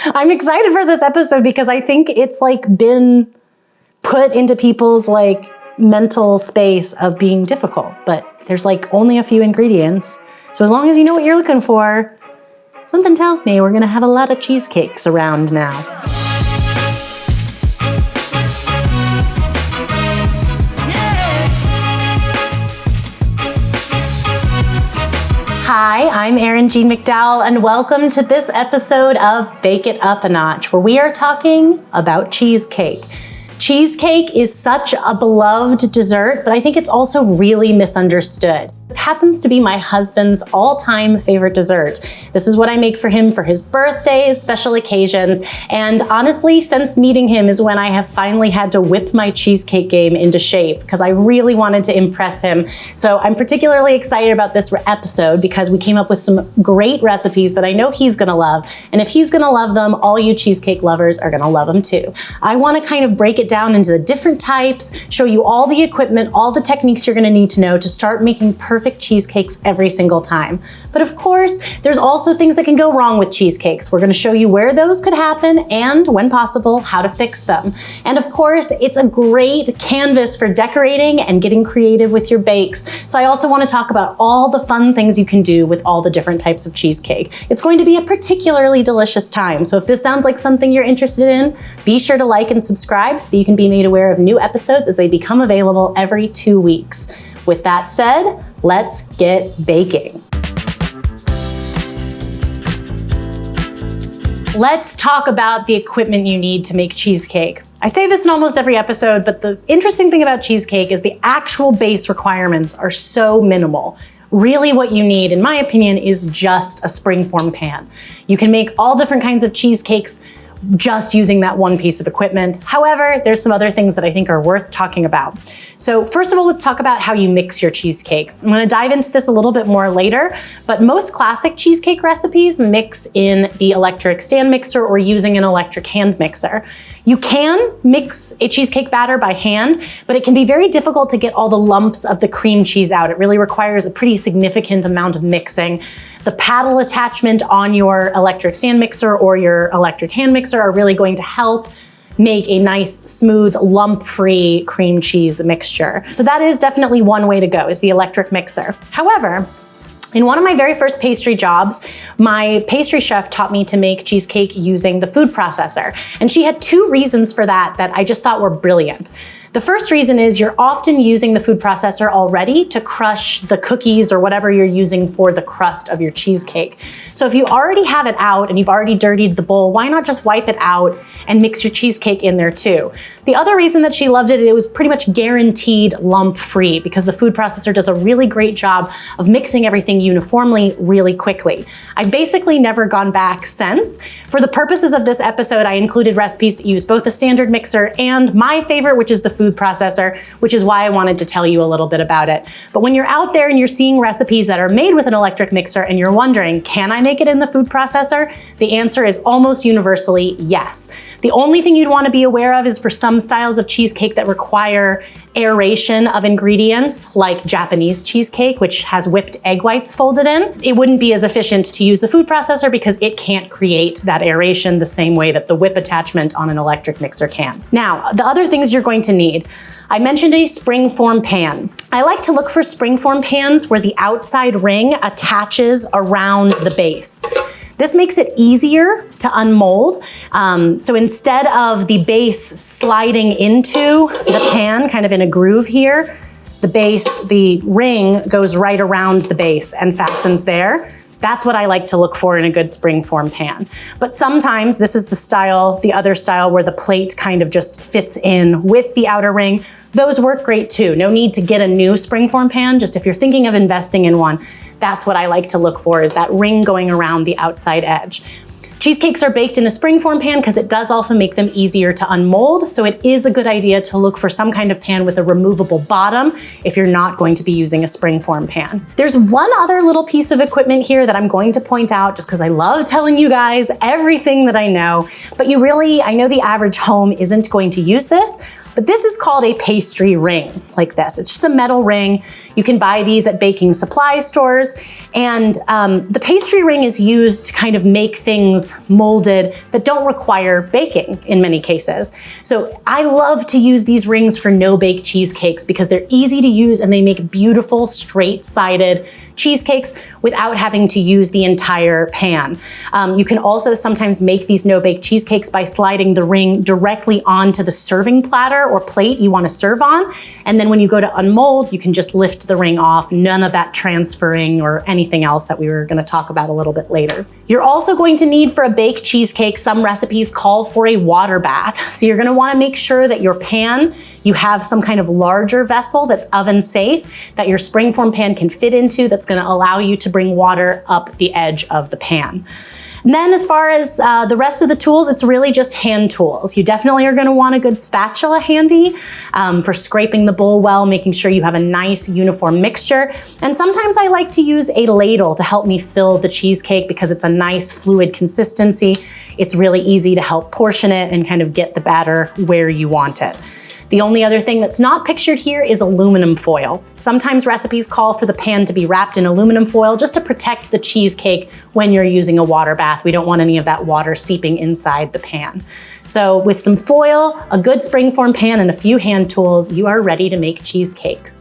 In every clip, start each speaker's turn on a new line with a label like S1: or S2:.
S1: I'm excited for this episode because I think it's like been put into people's like mental space of being difficult, but there's like only a few ingredients. So as long as you know what you're looking for, something tells me we're gonna have a lot of cheesecakes around now. Hi, I'm Erin McDowell, and welcome to this episode of Bake It Up a Notch, where we are talking about cheesecake. Cheesecake is such a beloved dessert, but I think it's also really misunderstood. It happens to be my husband's all-time favorite dessert. This is what I make for him for his birthdays, special occasions, and honestly, since meeting him is when I have finally had to whip my cheesecake game into shape because I really wanted to impress him. So I'm particularly excited about this episode because we came up with some great recipes that I know he's gonna love, and if he's gonna love them, all you cheesecake lovers are gonna love them too. I wanna kind of break it down into the different types, show you all the equipment, all the techniques you're gonna need to know to start making perfect cheesecakes every single time. But of course, there's also things that can go wrong with cheesecakes. We're gonna show you where those could happen and, when possible, how to fix them. And of course, it's a great canvas for decorating and getting creative with your bakes. So I also wanna talk about all the fun things you can do with all the different types of cheesecake. It's going to be a particularly delicious time. So if this sounds like something you're interested in, be sure to like and subscribe so that you can be made aware of new episodes as they become available every 2 weeks. With that said, let's get baking. Let's talk about the equipment you need to make cheesecake. I say this in almost every episode, but the interesting thing about cheesecake is the actual base requirements are so minimal. Really what you need, in my opinion, is just a springform pan. You can make all different kinds of cheesecakes just using that one piece of equipment. However, there's some other things that I think are worth talking about. So first of all, let's talk about how you mix your cheesecake. I'm gonna dive into this a little bit more later, but most classic cheesecake recipes mix in the electric stand mixer or using an electric hand mixer. You can mix a cheesecake batter by hand, but it can be very difficult to get all the lumps of the cream cheese out. It really requires a pretty significant amount of mixing. The paddle attachment on your electric stand mixer or your electric hand mixer are really going to help make a nice, smooth, lump-free cream cheese mixture. So that is definitely one way to go, is the electric mixer. However, in one of my very first pastry jobs, my pastry chef taught me to make cheesecake using the food processor. And she had two reasons for that I just thought were brilliant. The first reason is you're often using the food processor already to crush the cookies or whatever you're using for the crust of your cheesecake. So if you already have it out and you've already dirtied the bowl, why not just wipe it out and mix your cheesecake in there too? The other reason that she loved it, it was pretty much guaranteed lump-free because the food processor does a really great job of mixing everything uniformly really quickly. I've basically never gone back since. For the purposes of this episode, I included recipes that use both a standard mixer and my favorite, which is the food processor, which is why I wanted to tell you a little bit about it. But when you're out there and you're seeing recipes that are made with an electric mixer and you're wondering, can I make it in the food processor? The answer is almost universally yes. The only thing you'd want to be aware of is for some styles of cheesecake that require aeration of ingredients, like Japanese cheesecake, which has whipped egg whites folded in, it wouldn't be as efficient to use the food processor because it can't create that aeration the same way that the whip attachment on an electric mixer can. Now, the other things you're going to need. I mentioned a springform pan. I like to look for springform pans where the outside ring attaches around the base. This makes it easier to unmold. So instead of the base sliding into the pan, kind of in a groove here, the ring goes right around the base and fastens there. That's what I like to look for in a good springform pan. But sometimes this is the other style where the plate kind of just fits in with the outer ring. Those work great too. No need to get a new springform pan, just if you're thinking of investing in one, that's what I like to look for, is that ring going around the outside edge. Cheesecakes are baked in a springform pan because it does also make them easier to unmold, so it is a good idea to look for some kind of pan with a removable bottom if you're not going to be using a springform pan. There's one other little piece of equipment here that I'm going to point out just because I love telling you guys everything that I know, but I know the average home isn't going to use this, But this is called a pastry ring, like this. It's just a metal ring. You can buy these at baking supply stores. And the pastry ring is used to kind of make things molded that don't require baking in many cases. So I love to use these rings for no-bake cheesecakes because they're easy to use and they make beautiful straight-sided cheesecakes without having to use the entire pan. You can also sometimes make these no-bake cheesecakes by sliding the ring directly onto the serving platter or plate you want to serve on. And then when you go to unmold, you can just lift the ring off. None of that transferring or anything else that we were going to talk about a little bit later. You're also going to need for a baked cheesecake, some recipes call for a water bath. So you're going to want to make sure that your pan, you have some kind of larger vessel that's oven safe that your springform pan can fit into, that's going to allow you to bring water up the edge of the pan. And then as far as the rest of the tools, it's really just hand tools. You definitely are going to want a good spatula handy for scraping the bowl well, making sure you have a nice uniform mixture. And sometimes I like to use a ladle to help me fill the cheesecake because it's a nice fluid consistency. It's really easy to help portion it and kind of get the batter where you want it. The only other thing that's not pictured here is aluminum foil. Sometimes recipes call for the pan to be wrapped in aluminum foil just to protect the cheesecake when you're using a water bath. We don't want any of that water seeping inside the pan. So with some foil, a good springform pan, and a few hand tools, you are ready to make cheesecake.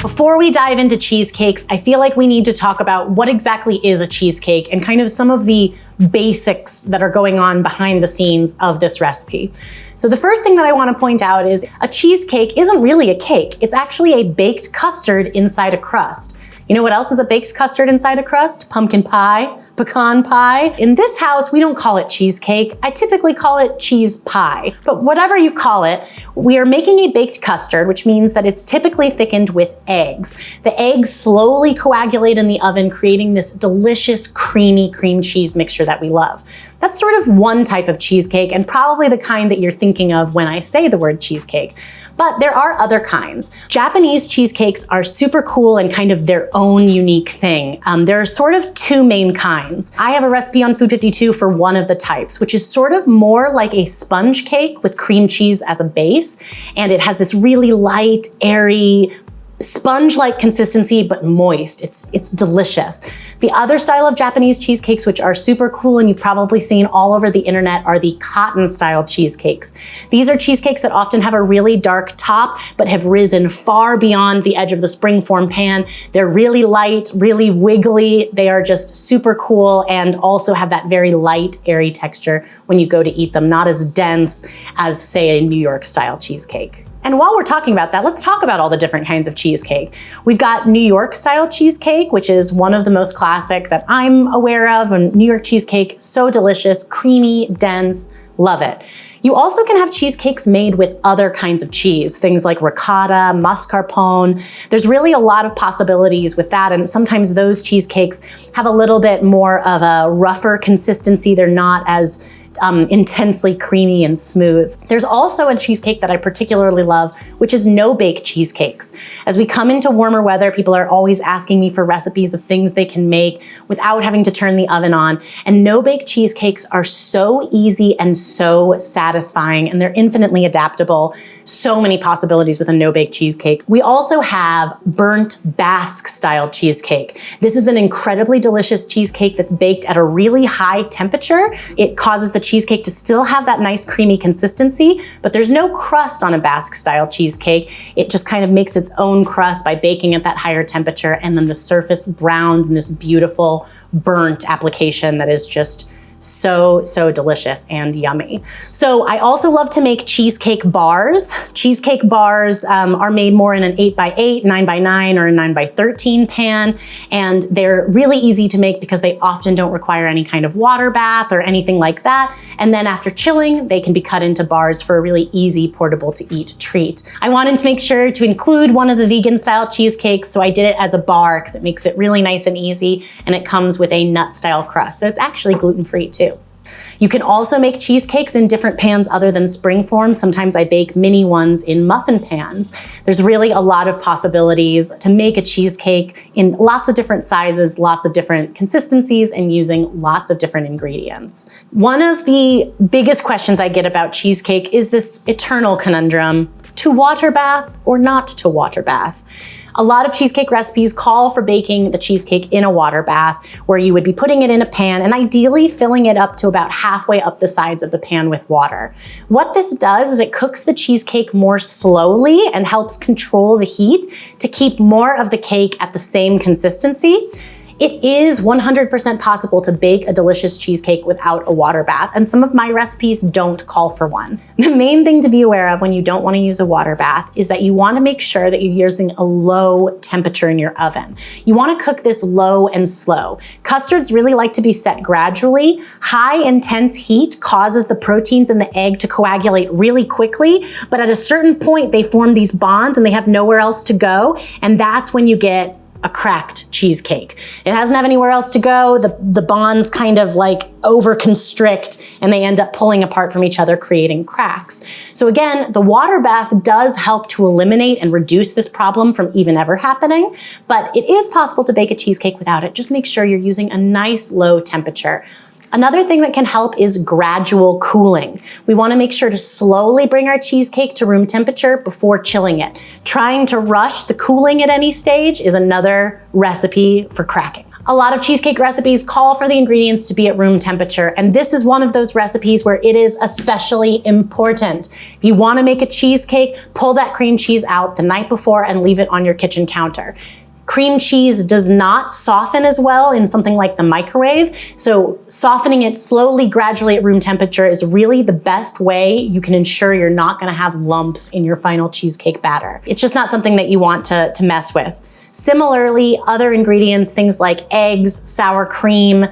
S1: Before we dive into cheesecakes, I feel like we need to talk about what exactly is a cheesecake and kind of some of the basics that are going on behind the scenes of this recipe. So the first thing that I want to point out is a cheesecake isn't really a cake. It's actually a baked custard inside a crust. You know what else is a baked custard inside a crust? Pumpkin pie, pecan pie. In this house, we don't call it cheesecake. I typically call it cheese pie. But whatever you call it, we are making a baked custard, which means that it's typically thickened with eggs. The eggs slowly coagulate in the oven, creating this delicious, creamy cream cheese mixture that we love. That's sort of one type of cheesecake, and probably the kind that you're thinking of when I say the word cheesecake. But there are other kinds. Japanese cheesecakes are super cool and kind of their own unique thing. There are sort of two main kinds. I have a recipe on Food 52 for one of the types, which is sort of more like a sponge cake with cream cheese as a base. And it has this really light, airy, sponge-like consistency, but moist. It's delicious. The other style of Japanese cheesecakes, which are super cool and you've probably seen all over the internet, are the cotton-style cheesecakes. These are cheesecakes that often have a really dark top, but have risen far beyond the edge of the springform pan. They're really light, really wiggly. They are just super cool and also have that very light, airy texture when you go to eat them, not as dense as, say, a New York-style cheesecake. And while we're talking about that, let's talk about all the different kinds of cheesecake. We've got New York style cheesecake, which is one of the most classic that I'm aware of. And New York cheesecake, so delicious, creamy, dense, love it. You also can have cheesecakes made with other kinds of cheese, things like ricotta, mascarpone. There's really a lot of possibilities with that, and sometimes those cheesecakes have a little bit more of a rougher consistency. They're not as intensely creamy and smooth. There's also a cheesecake that I particularly love, which is no-bake cheesecakes. As we come into warmer weather, people are always asking me for recipes of things they can make without having to turn the oven on. And no-bake cheesecakes are so easy and so satisfying, and they're infinitely adaptable. So many possibilities with a no-bake cheesecake. We also have burnt Basque style cheesecake. This is an incredibly delicious cheesecake that's baked at a really high temperature. It causes the cheesecake to still have that nice creamy consistency, but there's no crust on a Basque style cheesecake. It just kind of makes its own crust by baking at that higher temperature, and then the surface browns in this beautiful burnt application that is just so delicious and yummy. So I also love to make cheesecake bars. Cheesecake bars are made more in an 8x8, 9x9, or a 9x13 pan, and they're really easy to make because they often don't require any kind of water bath or anything like that. And then after chilling, they can be cut into bars for a really easy, portable to eat treat. I wanted to make sure to include one of the vegan style cheesecakes, so I did it as a bar because it makes it really nice and easy, and it comes with a nut style crust. So it's actually gluten-free too. You can also make cheesecakes in different pans other than springform. Sometimes I bake mini ones in muffin pans. There's really a lot of possibilities to make a cheesecake in lots of different sizes, lots of different consistencies, and using lots of different ingredients. One of the biggest questions I get about cheesecake is this eternal conundrum: to water bath or not to water bath? A lot of cheesecake recipes call for baking the cheesecake in a water bath, where you would be putting it in a pan and ideally filling it up to about halfway up the sides of the pan with water. What this does is it cooks the cheesecake more slowly and helps control the heat to keep more of the cake at the same consistency. It is 100% possible to bake a delicious cheesecake without a water bath, and some of my recipes don't call for one. The main thing to be aware of when you don't want to use a water bath is that you want to make sure that you're using a low temperature in your oven. You want to cook this low and slow. Custards really like to be set gradually. High intense heat causes the proteins in the egg to coagulate really quickly, but at a certain point they form these bonds and they have nowhere else to go, and that's when you get a cracked cheesecake. It doesn't have anywhere else to go. The bonds kind of like over constrict and they end up pulling apart from each other, creating cracks. So again, the water bath does help to eliminate and reduce this problem from even ever happening, but it is possible to bake a cheesecake without it. Just make sure you're using a nice low temperature. Another thing that can help is gradual cooling. We want to make sure to slowly bring our cheesecake to room temperature before chilling it. Trying to rush the cooling at any stage is another recipe for cracking. A lot of cheesecake recipes call for the ingredients to be at room temperature, and this is one of those recipes where it is especially important. If you want to make a cheesecake, pull that cream cheese out the night before and leave it on your kitchen counter. Cream cheese does not soften as well in something like the microwave, so softening it slowly, gradually at room temperature is really the best way you can ensure you're not going to have lumps in your final cheesecake batter. It's just not something that you want to mess with. Similarly, other ingredients, things like eggs, sour cream,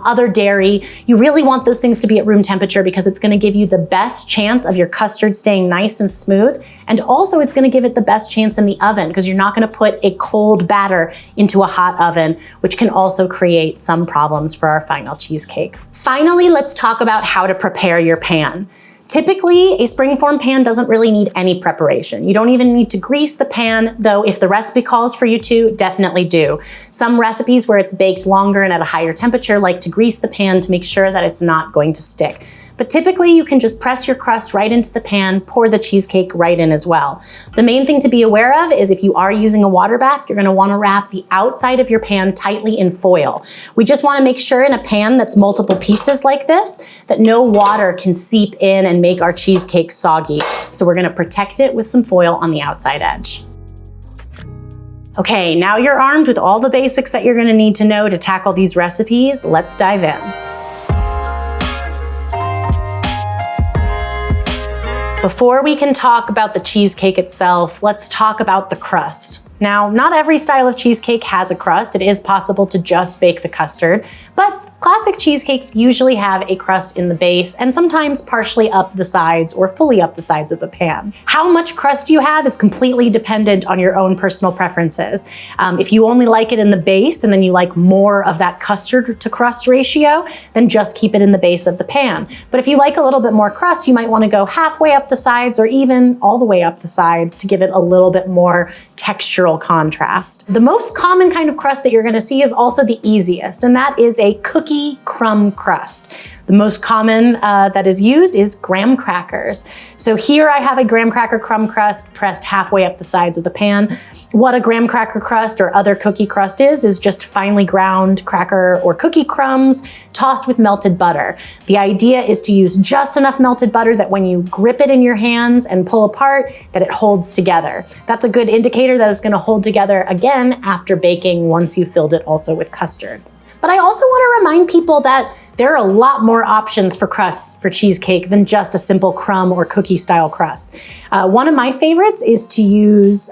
S1: other dairy, you really want those things to be at room temperature because it's going to give you the best chance of your custard staying nice and smooth. And also it's going to give it the best chance in the oven because you're not going to put a cold batter into a hot oven, which can also create some problems for our final cheesecake. Finally, let's talk about how to prepare your pan. Typically, a springform pan doesn't really need any preparation. You don't even need to grease the pan, though if the recipe calls for you to, definitely do. Some recipes where it's baked longer and at a higher temperature like to grease the pan to make sure that it's not going to stick. But typically you can just press your crust right into the pan, pour the cheesecake right in as well. The main thing to be aware of is if you are using a water bath, you're gonna wanna wrap the outside of your pan tightly in foil. We just wanna make sure in a pan that's multiple pieces like this, that no water can seep in and make our cheesecake soggy. So we're gonna protect it with some foil on the outside edge. Okay, now you're armed with all the basics that you're gonna need to know to tackle these recipes. Let's dive in. Before we can talk about the cheesecake itself, let's talk about the crust. Now, not every style of cheesecake has a crust. It is possible to just bake the custard, but classic cheesecakes usually have a crust in the base and sometimes partially up the sides or fully up the sides of the pan. How much crust you have is completely dependent on your own personal preferences. If you only like it in the base and then you like more of that custard to crust ratio, then just keep it in the base of the pan. But if you like a little bit more crust, you might want to go halfway up the sides or even all the way up the sides to give it a little bit more textural contrast. The most common kind of crust that you're going to see is also the easiest, and that is a cookie crumb crust. The most common that is used is graham crackers. So here I have a graham cracker crumb crust pressed halfway up the sides of the pan. What a graham cracker crust or other cookie crust is just finely ground cracker or cookie crumbs tossed with melted butter. The idea is to use just enough melted butter that when you grip it in your hands and pull apart, that it holds together. That's a good indicator that it's going to hold together again after baking once you filled it also with custard. But I also want to remind people that there are a lot more options for crusts for cheesecake than just a simple crumb or cookie style crust. One of my favorites is to use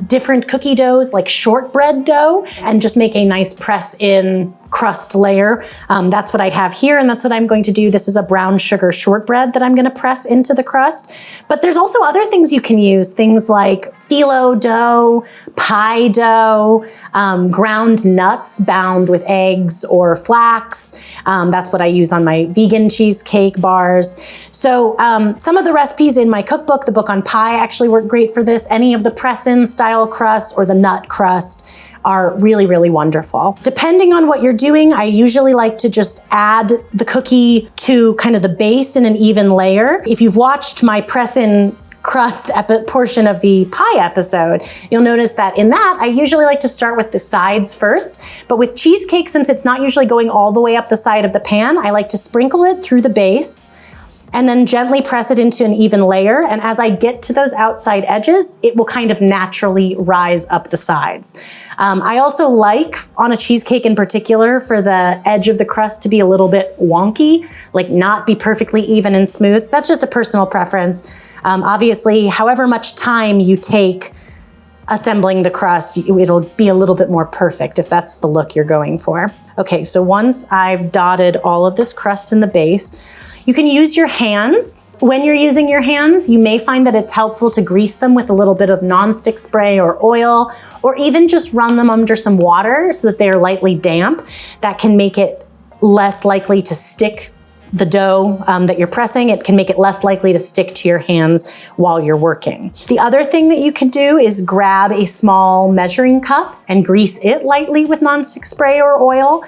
S1: different cookie doughs like shortbread dough and just make a nice press in crust layer. That's what I have here, and that's what I'm going to do. This is a brown sugar shortbread that I'm going to press into the crust. But there's also other things you can use, things like phyllo dough, pie dough, ground nuts bound with eggs or flax. That's what I use on my vegan cheesecake bars. So some of the recipes in my cookbook, the book on pie, actually work great for this. Any of the press-in style crust or the nut crust are really, really wonderful. Depending on what you're doing, I usually like to just add the cookie to kind of the base in an even layer. If you've watched my press-in crust portion of the pie episode, you'll notice that in that, I usually like to start with the sides first. But with cheesecake, since it's not usually going all the way up the side of the pan, I like to sprinkle it through the base and then gently press it into an even layer. And as I get to those outside edges, it will kind of naturally rise up the sides. I also like, on a cheesecake in particular, for the edge of the crust to be a little bit wonky, like not be perfectly even and smooth. That's just a personal preference. Obviously, however much time you take assembling the crust, it'll be a little bit more perfect if that's the look you're going for. Okay, so once I've dotted all of this crust in the base, you can use your hands. When you're using your hands, you may find that it's helpful to grease them with a little bit of nonstick spray or oil, or even just run them under some water so that they are lightly damp. That can make it less likely to stick the dough that you're pressing. It can make it less likely to stick to your hands while you're working. The other thing that you could do is grab a small measuring cup and grease it lightly with nonstick spray or oil.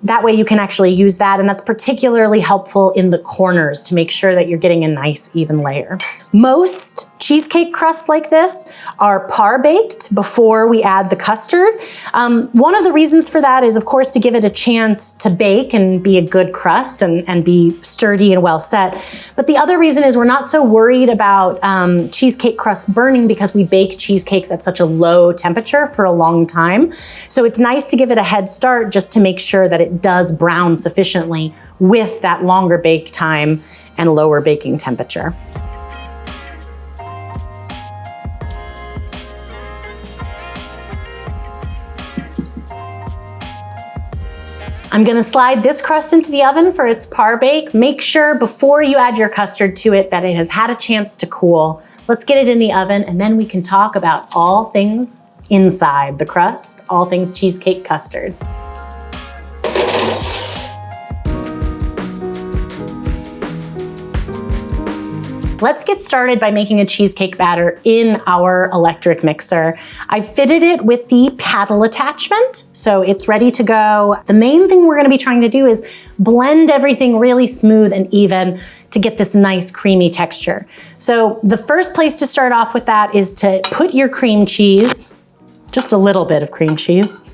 S1: That way you can actually use that, and that's particularly helpful in the corners to make sure that you're getting a nice even layer. Most cheesecake crusts like this are par baked before we add the custard. One of the reasons for that is, of course, to give it a chance to bake and be a good crust and be sturdy and well set. But the other reason is we're not so worried about cheesecake crust burning because we bake cheesecakes at such a low temperature for a long time. So it's nice to give it a head start just to make sure that it does brown sufficiently with that longer bake time and lower baking temperature. I'm gonna slide this crust into the oven for its par bake. Make sure before you add your custard to it that it has had a chance to cool. Let's get it in the oven, and then we can talk about all things inside the crust, all things cheesecake custard. Let's get started by making a cheesecake batter in our electric mixer. I fitted it with the paddle attachment, so it's ready to go. The main thing we're gonna be trying to do is blend everything really smooth and even to get this nice creamy texture. So the first place to start off with that is to put your cream cheese, just a little bit of cream cheese.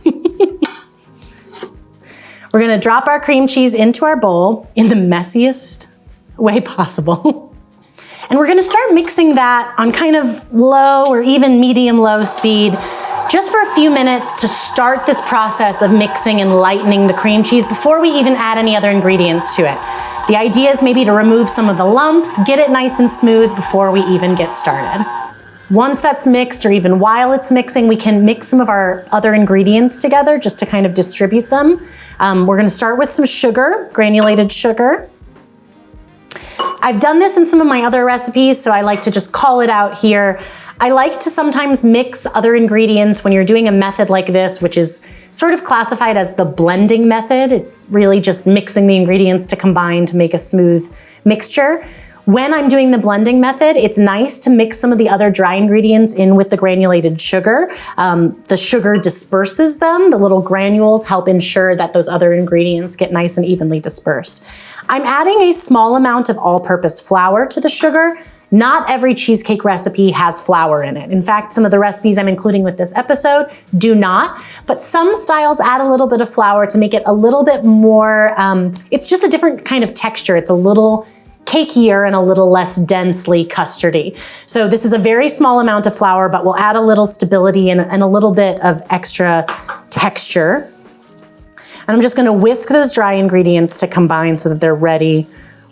S1: We're gonna drop our cream cheese into our bowl in the messiest way possible. And we're gonna start mixing that on kind of low or even medium-low speed just for a few minutes to start this process of mixing and lightening the cream cheese before we even add any other ingredients to it. The idea is maybe to remove some of the lumps, get it nice and smooth before we even get started. Once that's mixed, or even while it's mixing, we can mix some of our other ingredients together just to kind of distribute them. We're gonna start with some sugar, granulated sugar. I've done this in some of my other recipes, so I like to just call it out here. I like to sometimes mix other ingredients when you're doing a method like this, which is sort of classified as the blending method. It's really just mixing the ingredients to combine to make a smooth mixture. When I'm doing the blending method, it's nice to mix some of the other dry ingredients in with the granulated sugar. The sugar disperses them. The little granules help ensure that those other ingredients get nice and evenly dispersed. I'm adding a small amount of all-purpose flour to the sugar. Not every cheesecake recipe has flour in it. In fact, some of the recipes I'm including with this episode do not, but some styles add a little bit of flour to make it a little bit more, it's just a different kind of texture. It's a little cakier and a little less densely custardy. So this is a very small amount of flour, but we'll add a little stability and a little bit of extra texture. And I'm just gonna whisk those dry ingredients to combine so that they're ready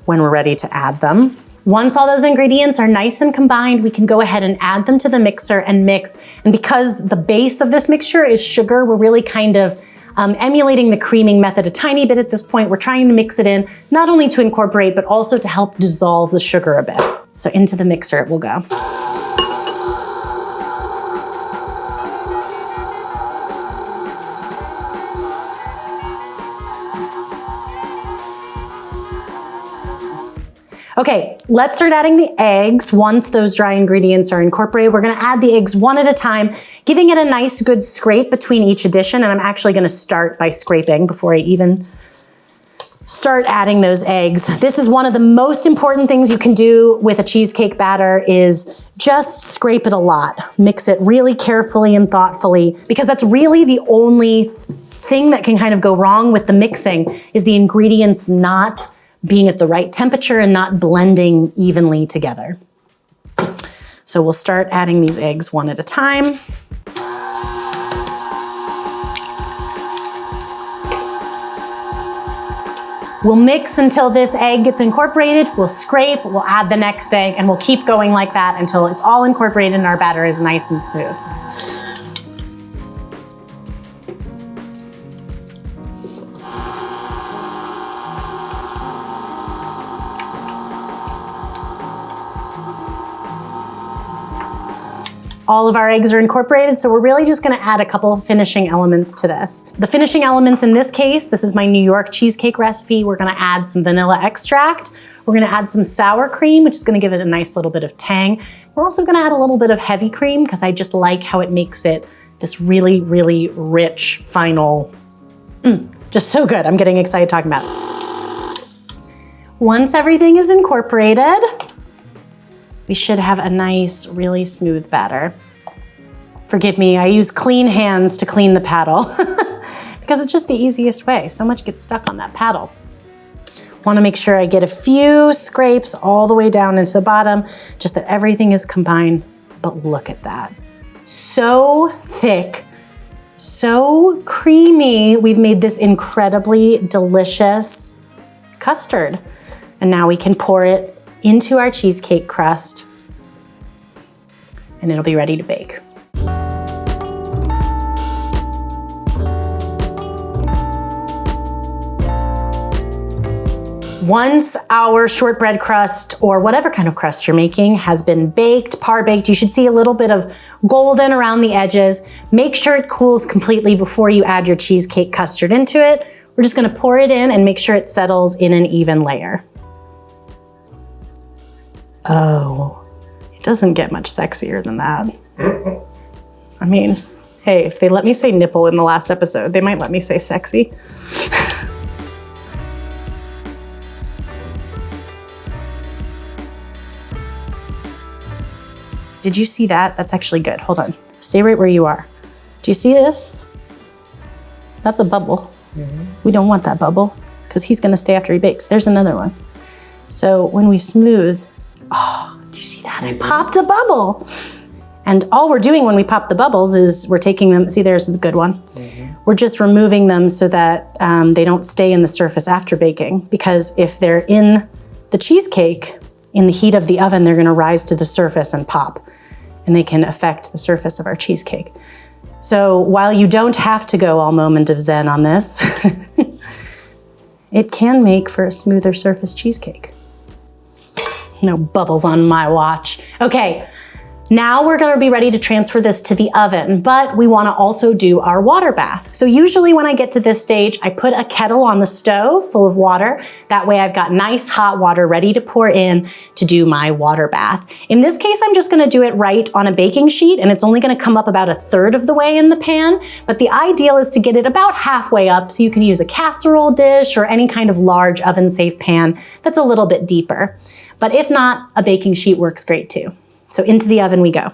S1: when we're ready to add them. Once all those ingredients are nice and combined, we can go ahead and add them to the mixer and mix. And because the base of this mixture is sugar, we're really kind of emulating the creaming method a tiny bit at this point. We're trying to mix it in, not only to incorporate, but also to help dissolve the sugar a bit. So into the mixer it will go. Okay, let's start adding the eggs. Once those dry ingredients are incorporated, we're gonna add the eggs one at a time, giving it a nice good scrape between each addition. And I'm actually gonna start by scraping before I even start adding those eggs. This is one of the most important things you can do with a cheesecake batter is just scrape it a lot. Mix it really carefully and thoughtfully, because that's really the only thing that can kind of go wrong with the mixing is the ingredients not being at the right temperature and not blending evenly together. So we'll start adding these eggs one at a time. We'll mix until this egg gets incorporated, we'll scrape, we'll add the next egg, and we'll keep going like that until it's all incorporated and our batter is nice and smooth. All of our eggs are incorporated, so we're really just gonna add a couple of finishing elements to this. The finishing elements in this case, this is my New York cheesecake recipe. We're gonna add some vanilla extract. We're gonna add some sour cream, which is gonna give it a nice little bit of tang. We're also gonna add a little bit of heavy cream because I just like how it makes it this really, really rich, final, just so good. I'm getting excited talking about it. Once everything is incorporated, we should have a nice, really smooth batter. Forgive me, I use clean hands to clean the paddle because it's just the easiest way. So much gets stuck on that paddle. Wanna make sure I get a few scrapes all the way down into the bottom, just that everything is combined, but look at that. So thick, so creamy. We've made this incredibly delicious custard. And now we can pour it into our cheesecake crust and it'll be ready to bake. Once our shortbread crust or whatever kind of crust you're making has been baked, par baked, you should see a little bit of golden around the edges. Make sure it cools completely before you add your cheesecake custard into it. We're just gonna pour it in and make sure it settles in an even layer. Oh, it doesn't get much sexier than that. I mean, hey, if they let me say nipple in the last episode, they might let me say sexy. Did you see that? That's actually good. Hold on. Stay right where you are. Do you see this? That's a bubble. We don't want that bubble because he's gonna stay after he bakes. There's another one. So when we smooth, oh, do you see that? I popped a bubble. And all we're doing when we pop the bubbles is we're taking them, see there's a good one. We're just removing them so that they don't stay in the surface after baking, because if they're in the cheesecake, in the heat of the oven, they're gonna rise to the surface and pop, and they can affect the surface of our cheesecake. So while you don't have to go all moment of zen on this, it can make for a smoother surface cheesecake. No bubbles on my watch. Okay, now we're gonna be ready to transfer this to the oven, but we wanna also do our water bath. So usually when I get to this stage, I put a kettle on the stove full of water. That way I've got nice hot water ready to pour in to do my water bath. In this case, I'm just gonna do it right on a baking sheet, and it's only gonna come up about 1/3 of the way in the pan, but the ideal is to get it about halfway up, so you can use a casserole dish or any kind of large oven-safe pan that's a little bit deeper. But if not, a baking sheet works great too. So into the oven we go.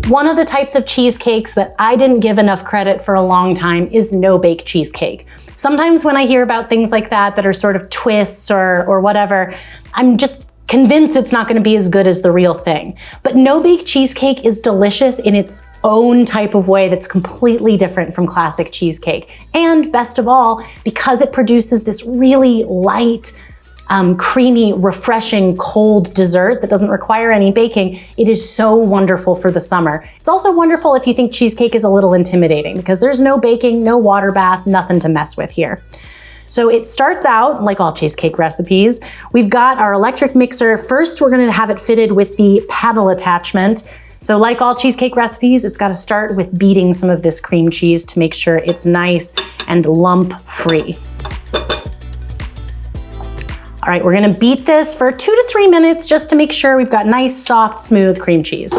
S1: One of the types of cheesecakes that I didn't give enough credit for a long time is no-bake cheesecake. Sometimes when I hear about things like that that are sort of twists or whatever, I'm just convinced it's not gonna be as good as the real thing. But no-bake cheesecake is delicious in its own type of way that's completely different from classic cheesecake. And best of all, because it produces this really light, creamy, refreshing, cold dessert that doesn't require any baking, it is so wonderful for the summer. It's also wonderful if you think cheesecake is a little intimidating because there's no baking, no water bath, nothing to mess with here. So it starts out like all cheesecake recipes. We've got our electric mixer. First, we're gonna have it fitted with the paddle attachment. So like all cheesecake recipes, it's gotta start with beating some of this cream cheese to make sure it's nice and lump-free. All right, we're gonna beat this for 2 to 3 minutes just to make sure we've got nice, soft, smooth cream cheese.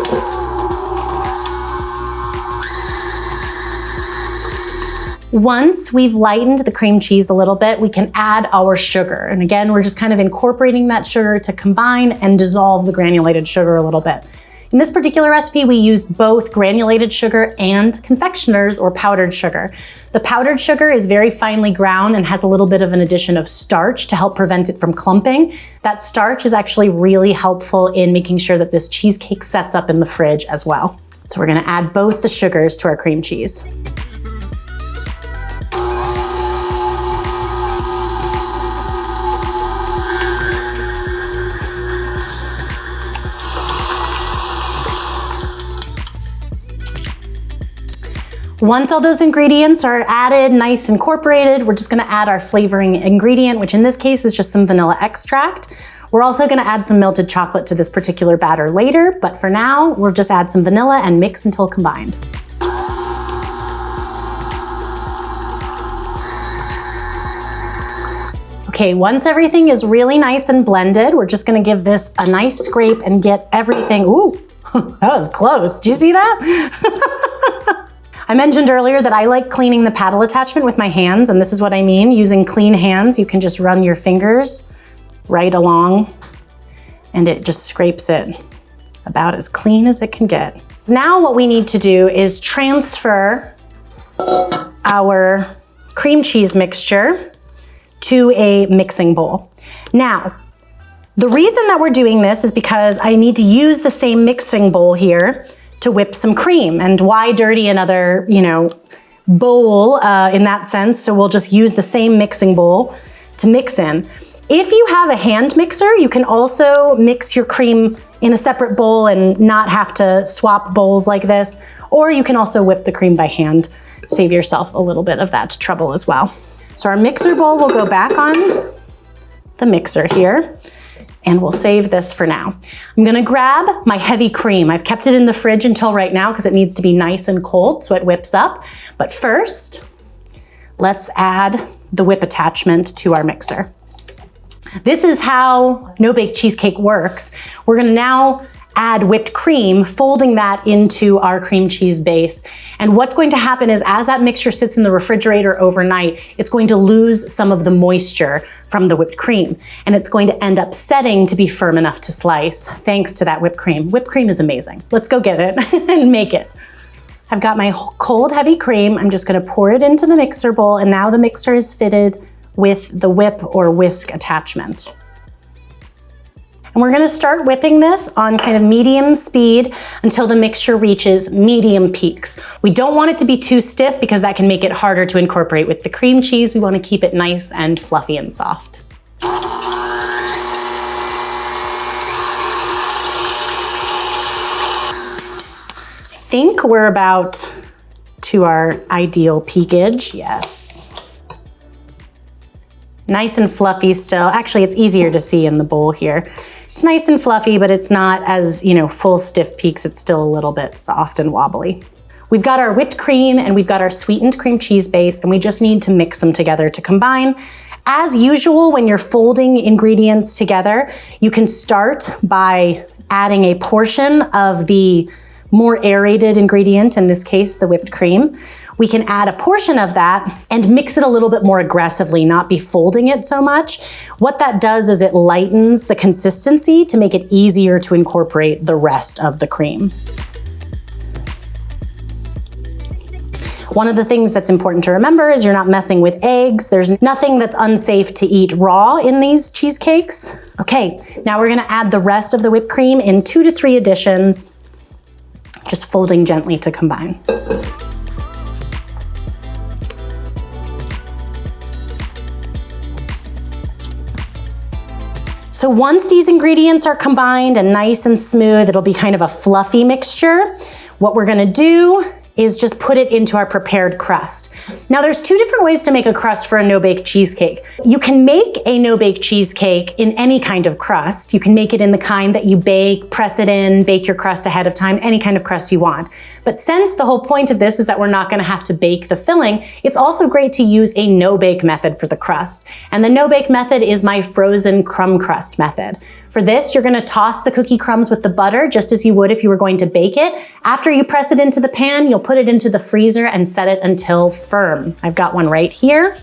S1: Once we've lightened the cream cheese a little bit, we can add our sugar. And again, we're just kind of incorporating that sugar to combine and dissolve the granulated sugar a little bit. In this particular recipe, we use both granulated sugar and confectioner's or powdered sugar. The powdered sugar is very finely ground and has a little bit of an addition of starch to help prevent it from clumping. That starch is actually really helpful in making sure that this cheesecake sets up in the fridge as well. So we're gonna add both the sugars to our cream cheese. Once all those ingredients are added, nice incorporated, we're just gonna add our flavoring ingredient, which in this case is just some vanilla extract. We're also gonna add some melted chocolate to this particular batter later, but for now, we'll just add some vanilla and mix until combined. Okay, once everything is really nice and blended, we're just gonna give this a nice scrape and get everything, ooh, that was close. Do you see that? I mentioned earlier that I like cleaning the paddle attachment with my hands, and this is what I mean. Using clean hands, you can just run your fingers right along, and it just scrapes it about as clean as it can get. Now what we need to do is transfer our cream cheese mixture to a mixing bowl. Now, the reason that we're doing this is because I need to use the same mixing bowl here to whip some cream. And why dirty another, bowl in that sense? So we'll just use the same mixing bowl to mix in. If you have a hand mixer, you can also mix your cream in a separate bowl and not have to swap bowls like this. Or you can also whip the cream by hand. Save yourself a little bit of that trouble as well. So our mixer bowl will go back on the mixer here. And we'll save this for now. I'm gonna grab my heavy cream. I've kept it in the fridge until right now because it needs to be nice and cold so it whips up. But first, let's add the whip attachment to our mixer. This is how no-bake cheesecake works. We're gonna now add whipped cream, folding that into our cream cheese base. And what's going to happen is as that mixture sits in the refrigerator overnight, it's going to lose some of the moisture from the whipped cream. And it's going to end up setting to be firm enough to slice thanks to that whipped cream. Whipped cream is amazing. Let's go get it and make it. I've got my cold, heavy cream. I'm just gonna pour it into the mixer bowl, and now the mixer is fitted with the whip or whisk attachment. And we're gonna start whipping this on kind of medium speed until the mixture reaches medium peaks. We don't want it to be too stiff because that can make it harder to incorporate with the cream cheese. We wanna keep it nice and fluffy and soft. I think we're about to our ideal peakage, yes. Nice and fluffy still. Actually, it's easier to see in the bowl here. It's nice and fluffy, but it's not as, full stiff peaks. It's still a little bit soft and wobbly. We've got our whipped cream and we've got our sweetened cream cheese base, and we just need to mix them together to combine. As usual, when you're folding ingredients together, you can start by adding a portion of the more aerated ingredient, in this case, the whipped cream. We can add a portion of that and mix it a little bit more aggressively, not be folding it so much. What that does is it lightens the consistency to make it easier to incorporate the rest of the cream. One of the things that's important to remember is you're not messing with eggs. There's nothing that's unsafe to eat raw in these cheesecakes. Okay, now we're gonna add the rest of the whipped cream in 2 to 3 additions, just folding gently to combine. So once these ingredients are combined and nice and smooth, it'll be kind of a fluffy mixture. What we're gonna do is just put it into our prepared crust. Now there's 2 different ways to make a crust for a no-bake cheesecake. You can make a no-bake cheesecake in any kind of crust. You can make it in the kind that you bake, press it in, bake your crust ahead of time, any kind of crust you want. But since the whole point of this is that we're not gonna have to bake the filling, it's also great to use a no-bake method for the crust. And the no-bake method is my frozen crumb crust method. For this, you're gonna toss the cookie crumbs with the butter just as you would if you were going to bake it. After you press it into the pan, you'll put it into the freezer and set it until firm. I've got one right here.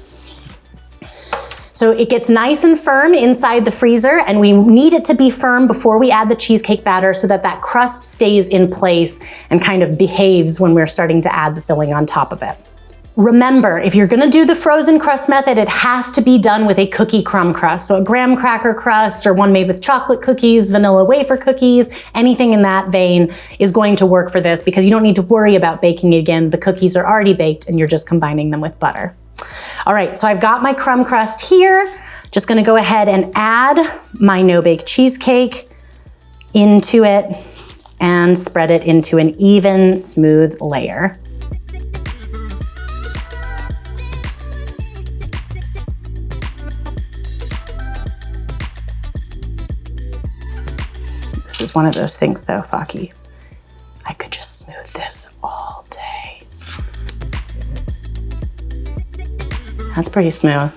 S1: So it gets nice and firm inside the freezer, and we need it to be firm before we add the cheesecake batter so that that crust stays in place and kind of behaves when we're starting to add the filling on top of it. Remember, if you're gonna do the frozen crust method, it has to be done with a cookie crumb crust. So a graham cracker crust or one made with chocolate cookies, vanilla wafer cookies, anything in that vein is going to work for this because you don't need to worry about baking it again. The cookies are already baked and you're just combining them with butter. All right, so I've got my crumb crust here. Just gonna go ahead and add my no-bake cheesecake into it and spread it into an even, smooth layer. This is one of those things though, Faki. I could just smooth this all day. That's pretty smooth.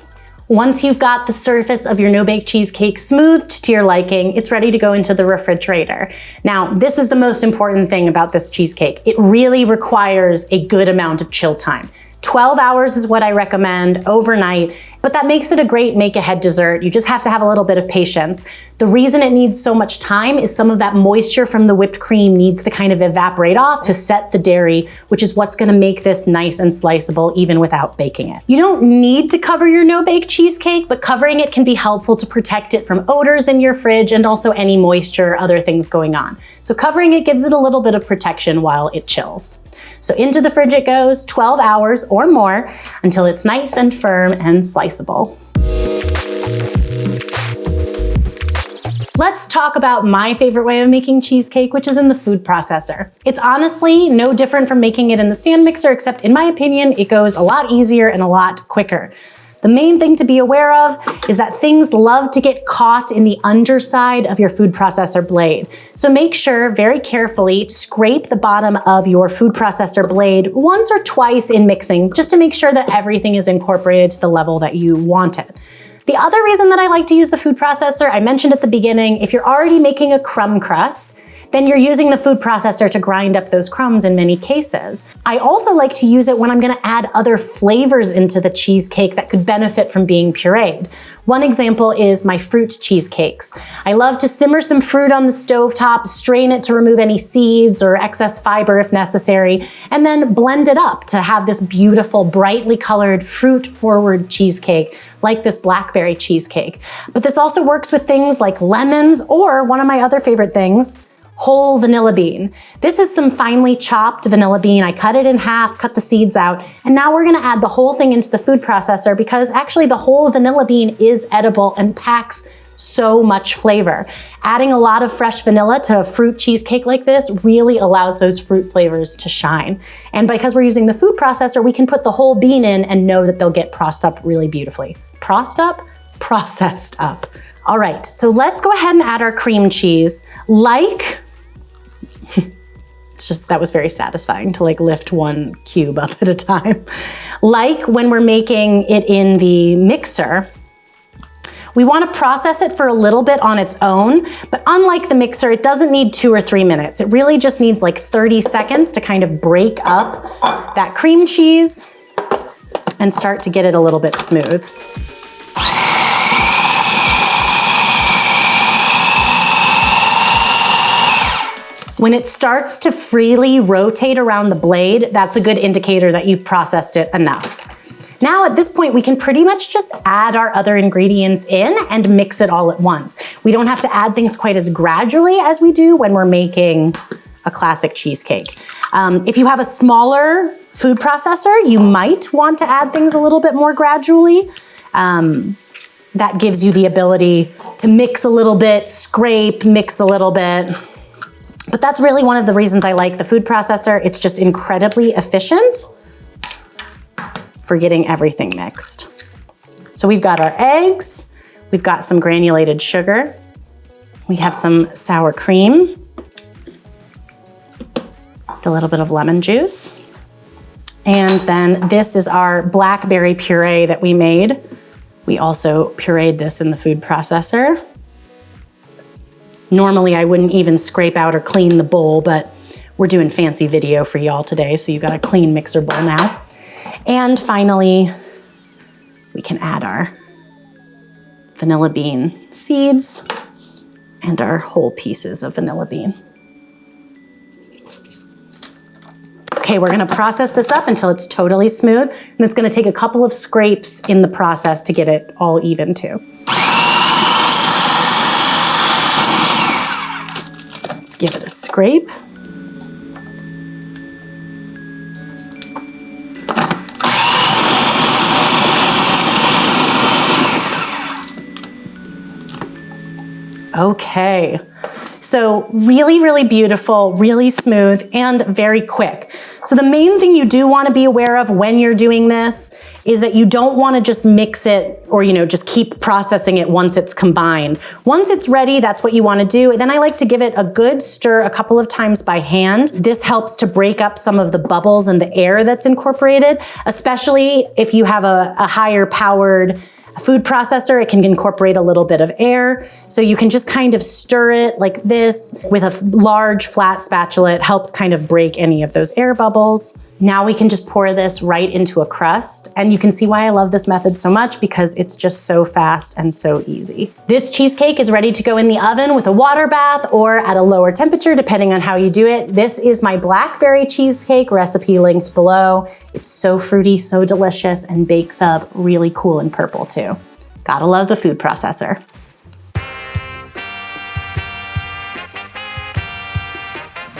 S1: Once you've got the surface of your no-bake cheesecake smoothed to your liking, it's ready to go into the refrigerator. Now, this is the most important thing about this cheesecake. It really requires a good amount of chill time. 12 hours is what I recommend overnight, but that makes it a great make-ahead dessert. You just have to have a little bit of patience. The reason it needs so much time is some of that moisture from the whipped cream needs to kind of evaporate off to set the dairy, which is what's gonna make this nice and sliceable even without baking it. You don't need to cover your no-bake cheesecake, but covering it can be helpful to protect it from odors in your fridge and also any moisture or other things going on. So covering it gives it a little bit of protection while it chills. So into the fridge it goes, 12 hours or more until it's nice and firm and sliceable. Let's talk about my favorite way of making cheesecake, which is in the food processor. It's honestly no different from making it in the stand mixer, except in my opinion, it goes a lot easier and a lot quicker. The main thing to be aware of is that things love to get caught in the underside of your food processor blade. So make sure very carefully to scrape the bottom of your food processor blade once or twice in mixing, just to make sure that everything is incorporated to the level that you want it. The other reason that I like to use the food processor, I mentioned at the beginning, if you're already making a crumb crust, then you're using the food processor to grind up those crumbs in many cases. I also like to use it when I'm gonna add other flavors into the cheesecake that could benefit from being pureed. One example is my fruit cheesecakes. I love to simmer some fruit on the stovetop, strain it to remove any seeds or excess fiber if necessary, and then blend it up to have this beautiful, brightly colored, fruit-forward cheesecake, like this blackberry cheesecake. But this also works with things like lemons, or one of my other favorite things, whole vanilla bean. This is some finely chopped vanilla bean. I cut it in half, cut the seeds out, and now we're gonna add the whole thing into the food processor because actually the whole vanilla bean is edible and packs so much flavor. Adding a lot of fresh vanilla to a fruit cheesecake like this really allows those fruit flavors to shine. And because we're using the food processor, we can put the whole bean in and know that they'll get processed up really beautifully. Processed up. All right, so let's go ahead and add our cream cheese. That was very satisfying to like lift one cube up at a time. Like when we're making it in the mixer, we want to process it for a little bit on its own, but unlike the mixer, it doesn't need 2 or 3 minutes. It really just needs like 30 seconds to kind of break up that cream cheese and start to get it a little bit smooth. When it starts to freely rotate around the blade, that's a good indicator that you've processed it enough. Now at this point, we can pretty much just add our other ingredients in and mix it all at once. We don't have to add things quite as gradually as we do when we're making a classic cheesecake. If you have a smaller food processor, you might want to add things a little bit more gradually. That gives you the ability to mix a little bit, scrape, mix a little bit. But that's really one of the reasons I like the food processor. It's just incredibly efficient for getting everything mixed. So we've got our eggs, we've got some granulated sugar, we have some sour cream, a little bit of lemon juice, and then this is our blackberry puree that we made. We also pureed this in the food processor. Normally I wouldn't even scrape out or clean the bowl, but we're doing fancy video for y'all today, so you've got a clean mixer bowl now. And finally, we can add our vanilla bean seeds and our whole pieces of vanilla bean. Okay, we're gonna process this up until it's totally smooth, and it's gonna take a couple of scrapes in the process to get it all even too. Let's give it a scrape. Okay, so really, really beautiful, really smooth, and very quick. So the main thing you do want to be aware of when you're doing this is that you don't want to just mix it or, just keep processing it once it's combined. Once it's ready, that's what you want to do. Then I like to give it a good stir a couple of times by hand. This helps to break up some of the bubbles and the air that's incorporated, especially if you have a higher powered food processor. It can incorporate a little bit of air. So you can just kind of stir it like this with a large flat spatula. It helps kind of break any of those air bubbles. Now we can just pour this right into a crust. And you can see why I love this method so much, because it's just so fast and so easy. This cheesecake is ready to go in the oven with a water bath or at a lower temperature, depending on how you do it. This is my blackberry cheesecake recipe linked below. It's so fruity, so delicious, and bakes up really cool and purple too. Gotta love the food processor.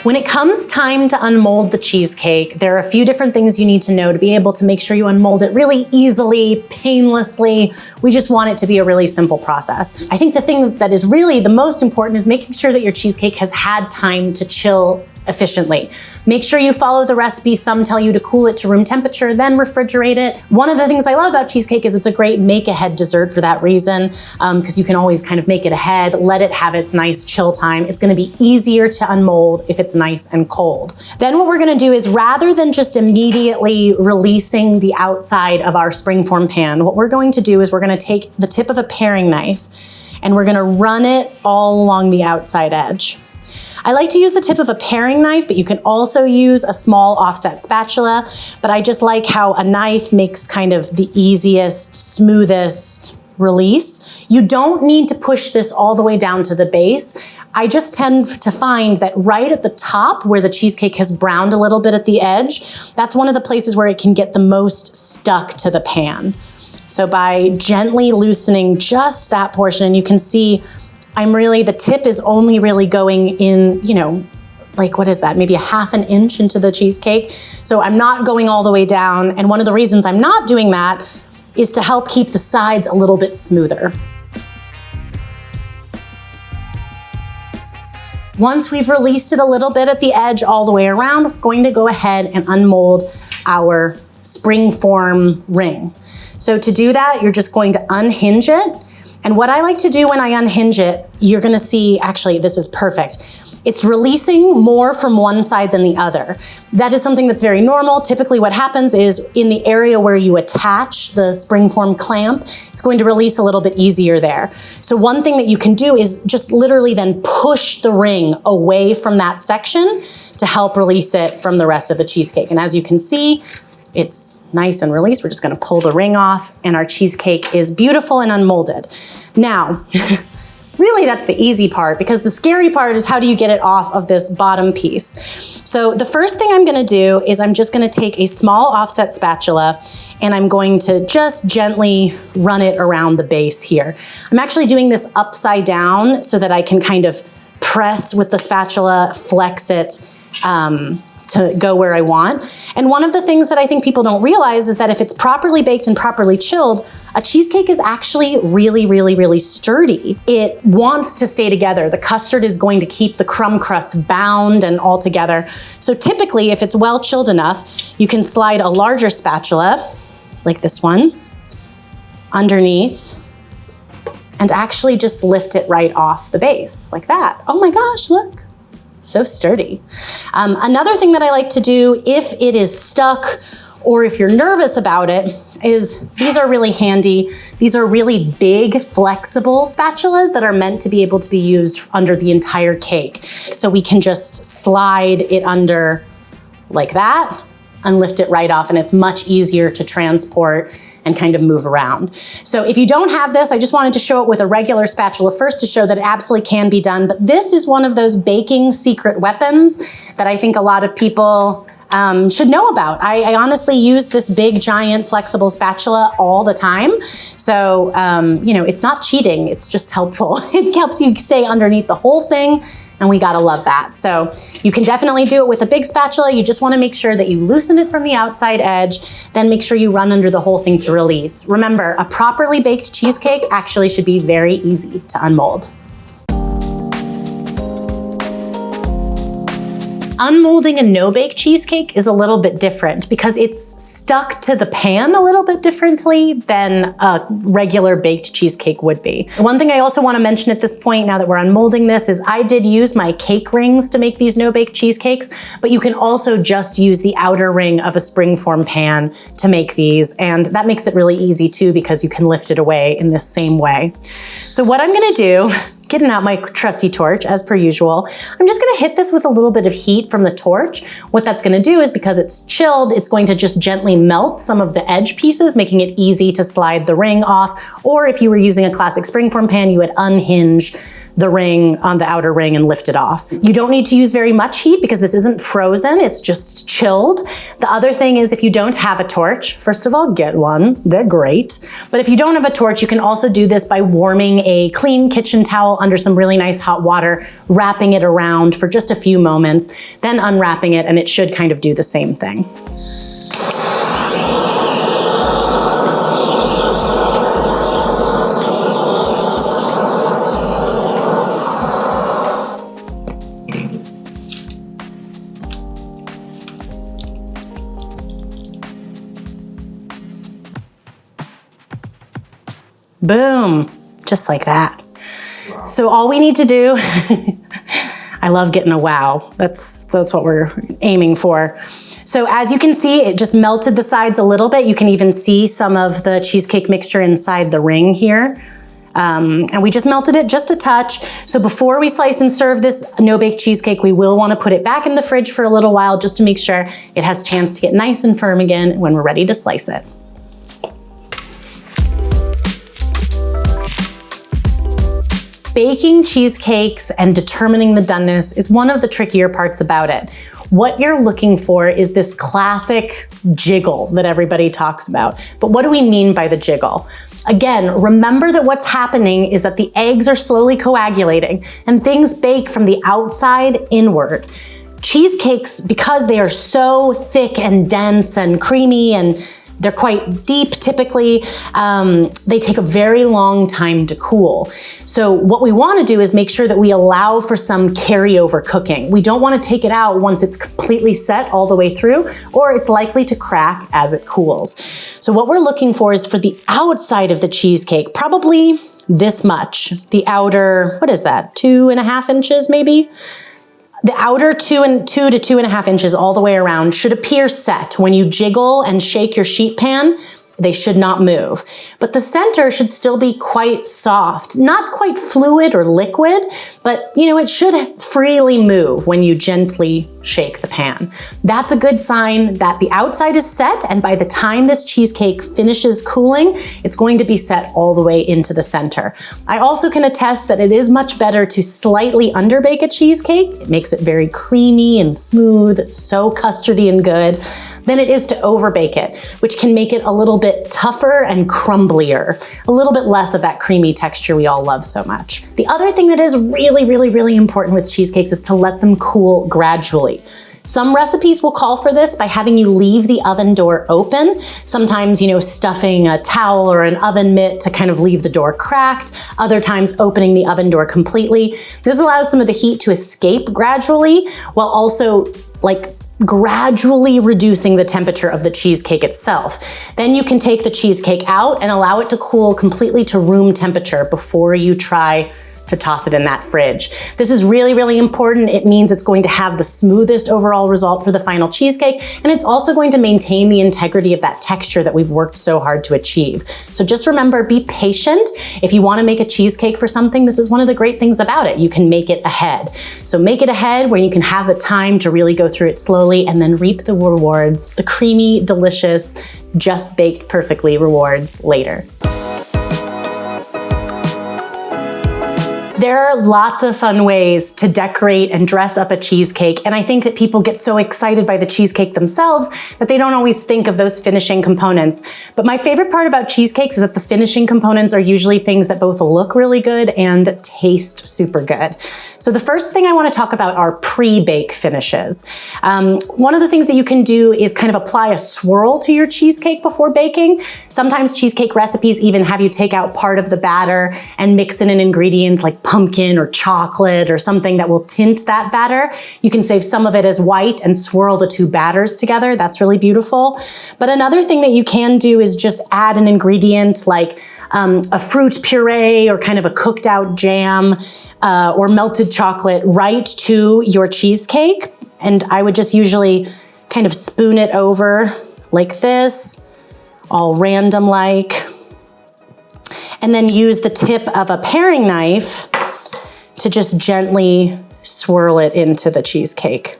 S1: When it comes time to unmold the cheesecake, there are a few different things you need to know to be able to make sure you unmold it really easily, painlessly. We just want it to be a really simple process. I think the thing that is really the most important is making sure that your cheesecake has had time to chill efficiently. Make sure you follow the recipe. Some tell you to cool it to room temperature, then refrigerate it. One of the things I love about cheesecake is it's a great make-ahead dessert for that reason, because you can always kind of make it ahead, let it have its nice chill time. It's gonna be easier to unmold if it's nice and cold. Then what we're gonna do is, rather than just immediately releasing the outside of our springform pan, what we're going to do is we're gonna take the tip of a paring knife and we're gonna run it all along the outside edge. I like to use the tip of a paring knife, but you can also use a small offset spatula. But I just like how a knife makes kind of the easiest, smoothest release. You don't need to push this all the way down to the base. I just tend to find that right at the top, where the cheesecake has browned a little bit at the edge, that's one of the places where it can get the most stuck to the pan. So by gently loosening just that portion, and you can see the tip is only really going in, like, what is that? Maybe a ½ an inch into the cheesecake. So I'm not going all the way down. And one of the reasons I'm not doing that is to help keep the sides a little bit smoother. Once we've released it a little bit at the edge all the way around, we're going to go ahead and unmold our springform ring. So to do that, you're just going to unhinge it. And what I like to do when I unhinge it, you're gonna see, actually, this is perfect. It's releasing more from one side than the other. That is something that's very normal. Typically what happens is, in the area where you attach the springform clamp, it's going to release a little bit easier there. So one thing that you can do is just literally then push the ring away from that section to help release it from the rest of the cheesecake. And as you can see, it's nice and released. We're just gonna pull the ring off, and our cheesecake is beautiful and unmolded. Now, really that's the easy part, because the scary part is how do you get it off of this bottom piece. So the first thing I'm gonna do is I'm just gonna take a small offset spatula and I'm going to just gently run it around the base here. I'm actually doing this upside down so that I can kind of press with the spatula, flex it to go where I want. And one of the things that I think people don't realize is that if it's properly baked and properly chilled, a cheesecake is actually really, really, really sturdy. It wants to stay together. The custard is going to keep the crumb crust bound and all together. So typically, if it's well chilled enough, you can slide a larger spatula, like this one, underneath, and actually just lift it right off the base, like that. Oh my gosh, look. So sturdy. Another thing that I like to do if it is stuck or if you're nervous about it is these are really handy. These are really big, flexible spatulas that are meant to be able to be used under the entire cake. So we can just slide it under like that and lift it right off, and it's much easier to transport and kind of move around. So if you don't have this, I just wanted to show it with a regular spatula first to show that it absolutely can be done. But this is one of those baking secret weapons that I think a lot of people should know about. I honestly use this big, giant, flexible spatula all the time. So, you know, it's not cheating, it's just helpful. It helps you stay underneath the whole thing, and we gotta love that. So you can definitely do it with a big spatula. You just wanna make sure that you loosen it from the outside edge, then make sure you run under the whole thing to release. Remember, a properly baked cheesecake actually should be very easy to unmold. Unmolding a no-bake cheesecake is a little bit different because it's stuck to the pan a little bit differently than a regular baked cheesecake would be. One thing I also want to mention at this point, now that we're unmolding this, is I did use my cake rings to make these no-bake cheesecakes, but you can also just use the outer ring of a springform pan to make these, and that makes it really easy too because you can lift it away in this same way. So what I'm gonna do, getting out my trusty torch as per usual, I'm just gonna hit this with a little bit of heat from the torch. What that's gonna do is, because it's chilled, it's going to just gently melt some of the edge pieces, making it easy to slide the ring off. Or if you were using a classic springform pan, you would unhinge the ring on the outer ring and lift it off. You don't need to use very much heat because this isn't frozen, it's just chilled. The other thing is, if you don't have a torch, first of all, get one, they're great. But if you don't have a torch, you can also do this by warming a clean kitchen towel under some really nice hot water, wrapping it around for just a few moments, then unwrapping it, and it should kind of do the same thing. Boom, just like that. So all we need to do, I love getting a wow. That's what we're aiming for. So as you can see, it just melted the sides a little bit. You can even see some of the cheesecake mixture inside the ring here. And we just melted it just a touch. So before we slice and serve this no-bake cheesecake, we will want to put it back in the fridge for a little while just to make sure it has a chance to get nice and firm again when we're ready to slice it. Baking cheesecakes and determining the doneness is one of the trickier parts about it. What you're looking for is this classic jiggle that everybody talks about. But what do we mean by the jiggle? Again, remember that what's happening is that the eggs are slowly coagulating and things bake from the outside inward. Cheesecakes, because they are so thick and dense and creamy and they're quite deep typically, they take a very long time to cool. So what we want to do is make sure that we allow for some carryover cooking. We don't want to take it out once it's completely set all the way through, or it's likely to crack as it cools. So what we're looking for is for the outside of the cheesecake, probably this much. The outer, what is that, 2.5 inches maybe? The outer 2 to 2.5 inches all the way around should appear set. When you jiggle and shake your sheet pan, they should not move. But the center should still be quite soft, not quite fluid or liquid, but you know, it should freely move when you gently shake the pan. That's a good sign that the outside is set, and by the time this cheesecake finishes cooling, it's going to be set all the way into the center. I also can attest that it is much better to slightly underbake a cheesecake. It makes it very creamy and smooth, so custardy and good, than it is to overbake it, which can make it a little bit tougher and crumblier, a little bit less of that creamy texture we all love so much. The other thing that is really, really, really important with cheesecakes is to let them cool gradually. Some recipes will call for this by having you leave the oven door open. Sometimes, stuffing a towel or an oven mitt to kind of leave the door cracked. Other times opening the oven door completely. This allows some of the heat to escape gradually while also gradually reducing the temperature of the cheesecake itself. Then you can take the cheesecake out and allow it to cool completely to room temperature before you try to toss it in that fridge. This is really, really important. It means it's going to have the smoothest overall result for the final cheesecake, and it's also going to maintain the integrity of that texture that we've worked so hard to achieve. So just remember, be patient. If you want to make a cheesecake for something, this is one of the great things about it. You can make it ahead. So make it ahead where you can have the time to really go through it slowly and then reap the rewards, the creamy, delicious, just baked perfectly rewards later. There are lots of fun ways to decorate and dress up a cheesecake, and I think that people get so excited by the cheesecake themselves that they don't always think of those finishing components. But my favorite part about cheesecakes is that the finishing components are usually things that both look really good and taste super good. So the first thing I want to talk about are pre-bake finishes. One of the things that you can do is kind of apply a swirl to your cheesecake before baking. Sometimes cheesecake recipes even have you take out part of the batter and mix in an ingredient like pumpkin or chocolate or something that will tint that batter. You can save some of it as white and swirl the two batters together. That's really beautiful. But another thing that you can do is just add an ingredient like a fruit puree or kind of a cooked out jam or melted chocolate right to your cheesecake. And I would just usually kind of spoon it over like this, all random like, and then use the tip of a paring knife to just gently swirl it into the cheesecake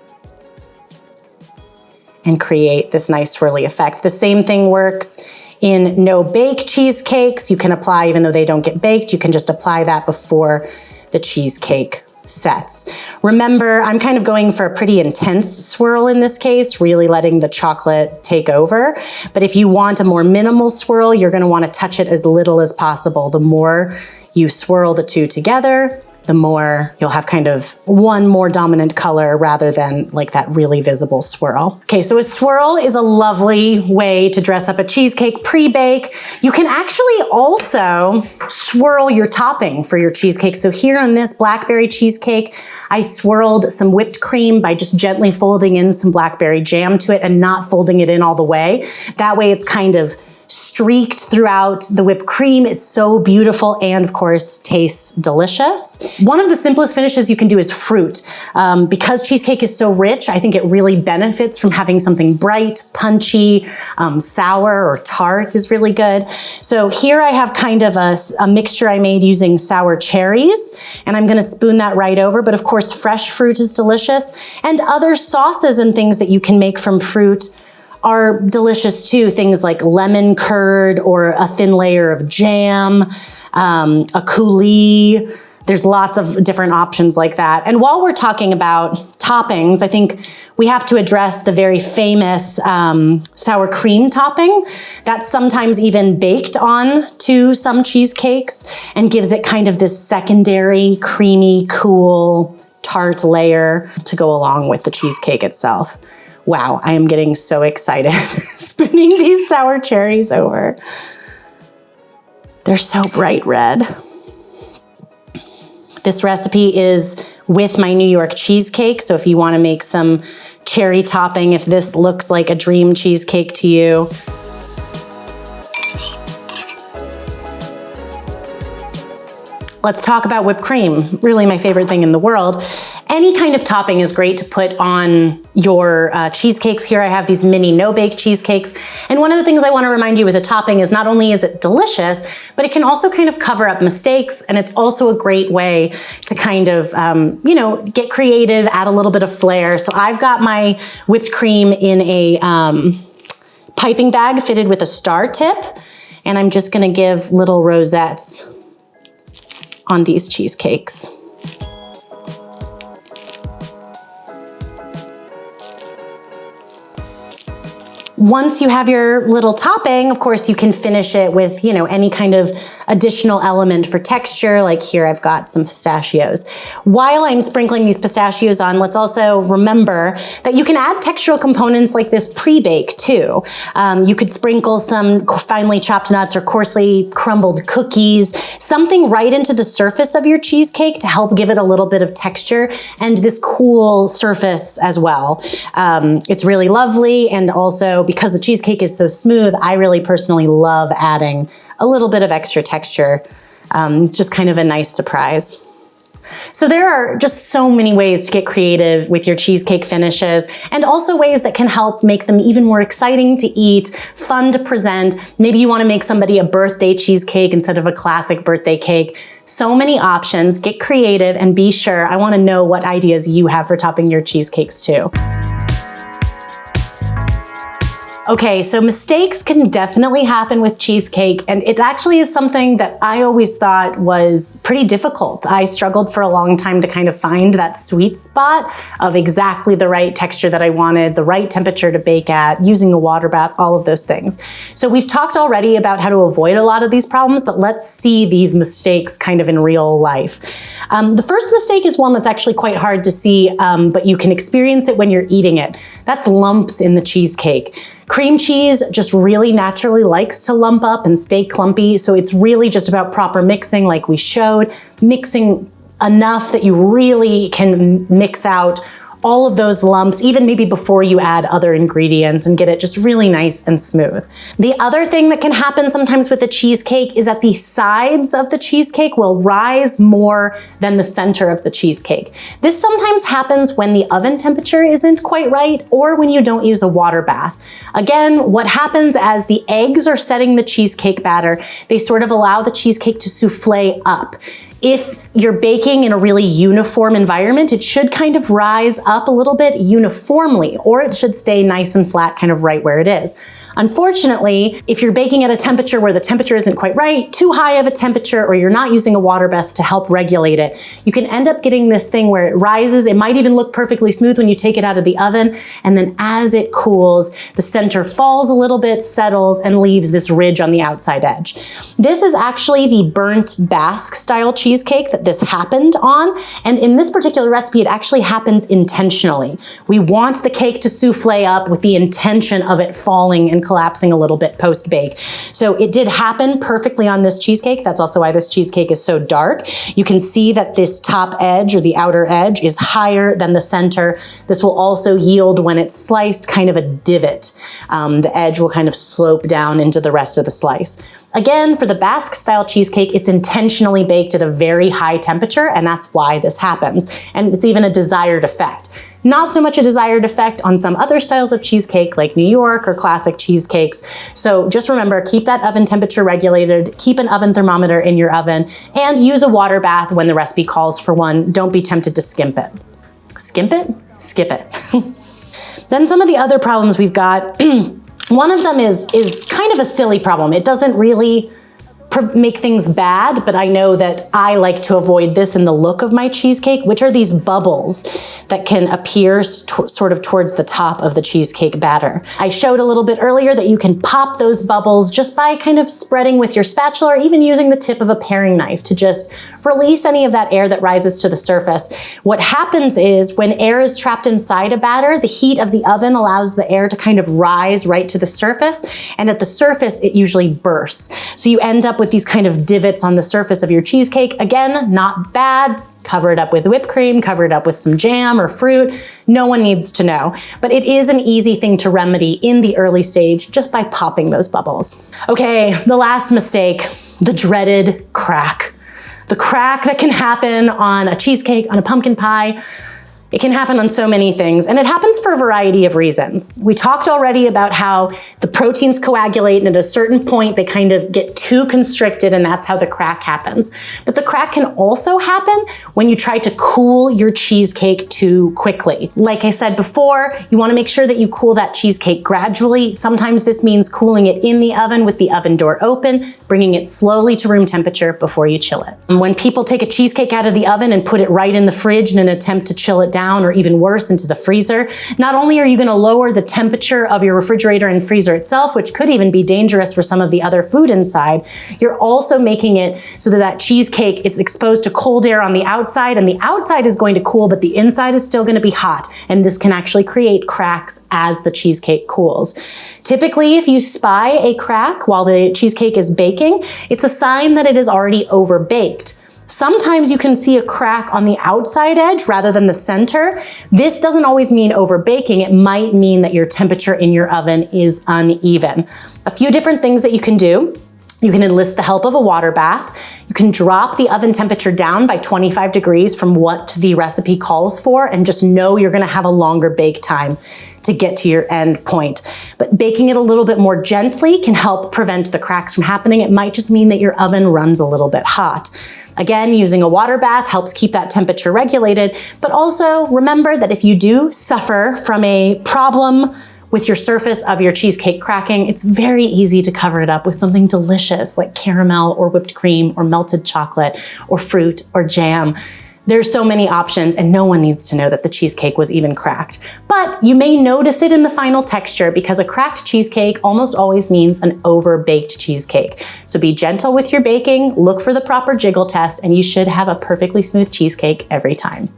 S1: and create this nice swirly effect. The same thing works in no-bake cheesecakes. You can apply, even though they don't get baked, you can just apply that before the cheesecake sets. Remember, I'm kind of going for a pretty intense swirl in this case, really letting the chocolate take over. But if you want a more minimal swirl, you're going to want to touch it as little as possible. The more you swirl the two together, the more you'll have kind of one more dominant color rather than like that really visible swirl. Okay, so a swirl is a lovely way to dress up a cheesecake pre-bake. You can actually also swirl your topping for your cheesecake. So here on this blackberry cheesecake, I swirled some whipped cream by just gently folding in some blackberry jam to it and not folding it in all the way. That way it's kind of streaked throughout the whipped cream. It's so beautiful and of course tastes delicious. One of the simplest finishes you can do is fruit. Because cheesecake is so rich, I think it really benefits from having something bright, punchy, sour or tart is really good. So here I have kind of a mixture I made using sour cherries, and I'm gonna spoon that right over, but of course fresh fruit is delicious, and other sauces and things that you can make from fruit are delicious too. Things like lemon curd or a thin layer of jam, a coulis. There's lots of different options like that. And while we're talking about toppings, I think we have to address the very famous sour cream topping that's sometimes even baked on to some cheesecakes and gives it kind of this secondary, creamy, cool, tart layer to go along with the cheesecake itself. Wow, I am getting so excited spooning these sour cherries over. They're so bright red. This recipe is with my New York cheesecake, so if you want to make some cherry topping, if this looks like a dream cheesecake to you, Let's talk about whipped cream, really my favorite thing in the world. Any kind of topping is great to put on your cheesecakes. Here I have these mini no-bake cheesecakes. And one of the things I want to remind you with a topping is not only is it delicious, but it can also kind of cover up mistakes. And it's also a great way to kind of, get creative, add a little bit of flair. So I've got my whipped cream in a piping bag fitted with a star tip. And I'm just going to give little rosettes on these cheesecakes. Once you have your little topping, of course, you can finish it with, any kind of additional element for texture. Like here, I've got some pistachios. While I'm sprinkling these pistachios on, let's also remember that you can add textural components like this pre-bake too. You could sprinkle some finely chopped nuts or coarsely crumbled cookies, something right into the surface of your cheesecake to help give it a little bit of texture and this cool surface as well. It's really lovely, and also because the cheesecake is so smooth, I really personally love adding a little bit of extra texture. It's just kind of a nice surprise. So there are just so many ways to get creative with your cheesecake finishes, and also ways that can help make them even more exciting to eat, fun to present. Maybe you want to make somebody a birthday cheesecake instead of a classic birthday cake. So many options. Get creative and be sure. I want to know what ideas you have for topping your cheesecakes too. Okay, so mistakes can definitely happen with cheesecake, and it actually is something that I always thought was pretty difficult. I struggled for a long time to kind of find that sweet spot of exactly the right texture that I wanted, the right temperature to bake at, using a water bath, all of those things. So we've talked already about how to avoid a lot of these problems, but let's see these mistakes kind of in real life. The first mistake is one that's actually quite hard to see, but you can experience it when you're eating it. That's lumps in the cheesecake. Cream cheese just really naturally likes to lump up and stay clumpy, so it's really just about proper mixing like we showed, mixing enough that you really can mix out all of those lumps, even maybe before you add other ingredients, and get it just really nice and smooth. The other thing that can happen sometimes with a cheesecake is that the sides of the cheesecake will rise more than the center of the cheesecake. This sometimes happens when the oven temperature isn't quite right, or when you don't use a water bath. Again, what happens as the eggs are setting the cheesecake batter, they sort of allow the cheesecake to souffle up. If you're baking in a really uniform environment, it should kind of rise up a little bit uniformly, or it should stay nice and flat kind of right where it is. Unfortunately, if you're baking at a temperature where the temperature isn't quite right, too high of a temperature, or you're not using a water bath to help regulate it, you can end up getting this thing where it rises. It might even look perfectly smooth when you take it out of the oven, and then as it cools, the center falls a little bit, settles, and leaves this ridge on the outside edge. This is actually the burnt Basque style cheesecake that this happened on, and in this particular recipe, it actually happens intentionally. We want the cake to souffle up with the intention of it falling and collapsing a little bit post-bake. So it did happen perfectly on this cheesecake. That's also why this cheesecake is so dark. You can see that this top edge, or the outer edge, is higher than the center. This will also yield, when it's sliced, kind of a divot. The edge will kind of slope down into the rest of the slice. Again, for the Basque style cheesecake, it's intentionally baked at a very high temperature, and that's why this happens. And it's even a desired effect. Not so much a desired effect on some other styles of cheesecake like New York or classic cheesecakes. So just remember, keep that oven temperature regulated, keep an oven thermometer in your oven, and use a water bath when the recipe calls for one. Don't be tempted to skimp it. Skimp it? Skip it. Then some of the other problems we've got, one of them is kind of a silly problem. It doesn't really make things bad, but I know that I like to avoid this in the look of my cheesecake, which are these bubbles that can appear sort of towards the top of the cheesecake batter. I showed a little bit earlier that you can pop those bubbles just by kind of spreading with your spatula, or even using the tip of a paring knife to just release any of that air that rises to the surface. What happens is, when air is trapped inside a batter, the heat of the oven allows the air to kind of rise right to the surface, and at the surface it usually bursts. So you end up with these kind of divots on the surface of your cheesecake. Again, not bad. Cover it up with whipped cream, cover it up with some jam or fruit. No one needs to know. But it is an easy thing to remedy in the early stage just by popping those bubbles. Okay, the last mistake, the dreaded crack. The crack that can happen on a cheesecake, on a pumpkin pie, it can happen on so many things, and it happens for a variety of reasons. We talked already about how the proteins coagulate, and at a certain point, they kind of get too constricted, and that's how the crack happens. But the crack can also happen when you try to cool your cheesecake too quickly. Like I said before, you wanna make sure that you cool that cheesecake gradually. Sometimes this means cooling it in the oven with the oven door open, bringing it slowly to room temperature before you chill it. And when people take a cheesecake out of the oven and put it right in the fridge in an attempt to chill it down, or even worse, into the freezer, not only are you gonna lower the temperature of your refrigerator and freezer itself, which could even be dangerous for some of the other food inside, you're also making it so that that cheesecake, it's exposed to cold air on the outside, and the outside is going to cool, but the inside is still gonna be hot. And this can actually create cracks as the cheesecake cools. Typically, if you spy a crack while the cheesecake is baking, it's a sign that it is already over-baked. Sometimes you can see a crack on the outside edge rather than the center. This doesn't always mean overbaking. It might mean that your temperature in your oven is uneven. A few different things that you can do. You can enlist the help of a water bath. You can drop the oven temperature down by 25 degrees from what the recipe calls for, and just know you're gonna have a longer bake time to get to your end point. But baking it a little bit more gently can help prevent the cracks from happening. It might just mean that your oven runs a little bit hot. Again, using a water bath helps keep that temperature regulated, but also remember that if you do suffer from a problem with your surface of your cheesecake cracking, it's very easy to cover it up with something delicious like caramel or whipped cream or melted chocolate or fruit or jam. There's so many options, and no one needs to know that the cheesecake was even cracked. But you may notice it in the final texture, because a cracked cheesecake almost always means an over-baked cheesecake. So be gentle with your baking, look for the proper jiggle test, and you should have a perfectly smooth cheesecake every time.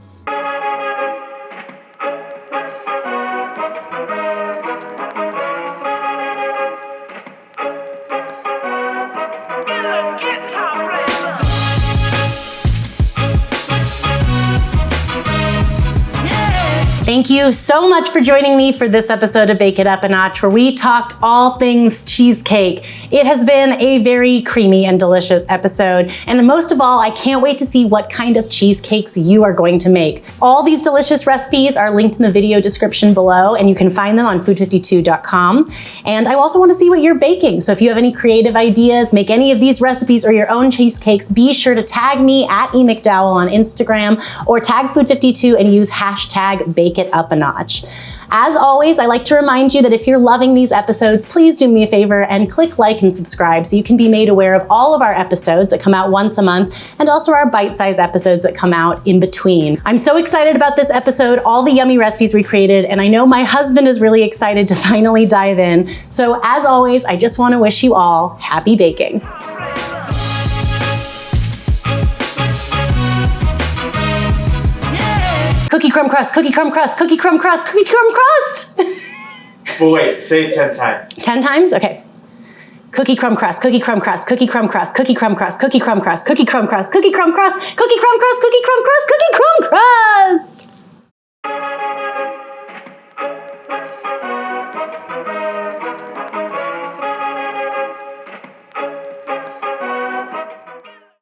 S1: Thank you so much for joining me for this episode of Bake It Up a Notch, where we talked all things cheesecake. It has been a very creamy and delicious episode, and most of all, I can't wait to see what kind of cheesecakes you are going to make. All these delicious recipes are linked in the video description below, and you can find them on food52.com. And I also want to see what you're baking, so if you have any creative ideas, make any of these recipes or your own cheesecakes, be sure to tag me at McDowell on Instagram, or tag Food52 and use hashtag Bake It Up a Notch. As always, I like to remind you that if you're loving these episodes, please do me a favor and click like and subscribe so you can be made aware of all of our episodes that come out once a month, and also our bite-sized episodes that come out in between. I'm so excited about this episode, all the yummy recipes we created, and I know my husband is really excited to finally dive in. So as always, I just want to wish you all happy baking. Cookie crumb crust, cookie crumb crust, cookie crumb crust, cookie crumb crust.
S2: But wait, say it 10 times.
S1: 10 times? Okay. Cookie crumb crust, cookie crumb crust, cookie crumb crust, cookie crumb crust, cookie crumb crust, cookie crumb crust, cookie crumb crust, cookie crumb crust, cookie crumb crust, cookie crumb crust.